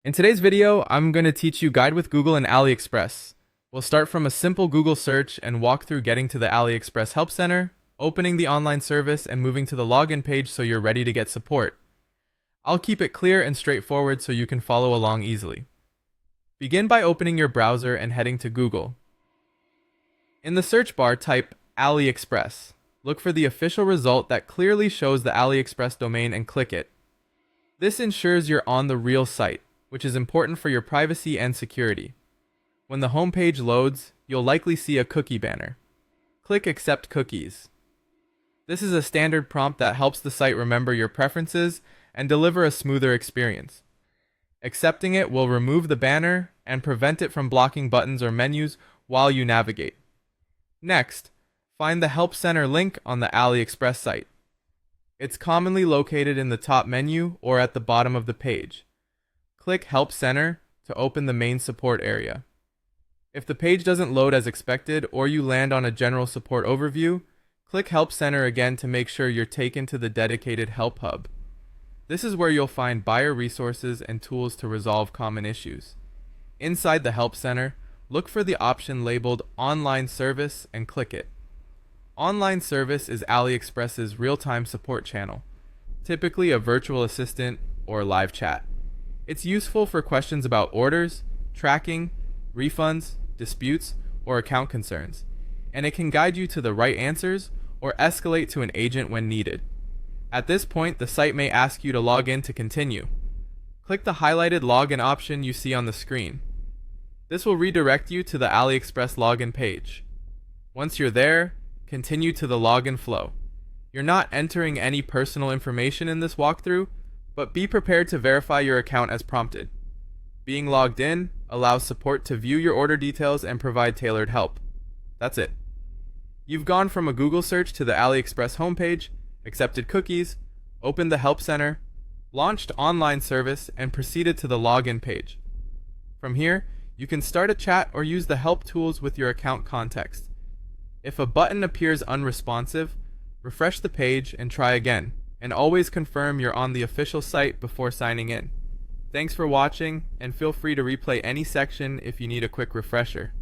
In today's video, I'm going to teach you Guide with Google and AliExpress. We'll start from a simple Google search and walk through getting to the AliExpress Help Center, opening the online service, and moving to the login page so you're ready to get support. I'll keep it clear and straightforward so you can follow along easily. Begin by opening your browser and heading to Google. In the search bar, type AliExpress. Look for the official result that clearly shows the AliExpress domain and click it. This ensures you're on the real site, which is important for your privacy and security. When the home page loads, you'll likely see a cookie banner. Click Accept Cookies. This is a standard prompt that helps the site remember your preferences and deliver a smoother experience. Accepting it will remove the banner and prevent it from blocking buttons or menus while you navigate. Next, find the Help Center link on the AliExpress site. It's commonly located in the top menu or at the bottom of the page. Click Help Center to open the main support area. If the page doesn't load as expected or you land on a general support overview, click Help Center again to make sure you're taken to the dedicated Help Hub. This is where you'll find buyer resources and tools to resolve common issues. Inside the Help Center, look for the option labeled Online Service and click it. Online Service is AliExpress's real-time support channel, typically a virtual assistant or live chat. It's useful for questions about orders, tracking, refunds, disputes, or account concerns, and it can guide you to the right answers or escalate to an agent when needed. At this point, the site may ask you to log in to continue. Click the highlighted login option you see on the screen. This will redirect you to the AliExpress login page. Once you're there, continue to the login flow. You're not entering any personal information in this walkthrough, but be prepared to verify your account as prompted. Being logged in allows support to view your order details and provide tailored help. That's it. You've gone from a Google search to the AliExpress homepage, accepted cookies, opened the Help Center, launched online service, and proceeded to the login page. From here, you can start a chat or use the help tools with your account context. If a button appears unresponsive, refresh the page and try again, and always confirm you're on the official site before signing in. Thanks for watching, and feel free to replay any section if you need a quick refresher.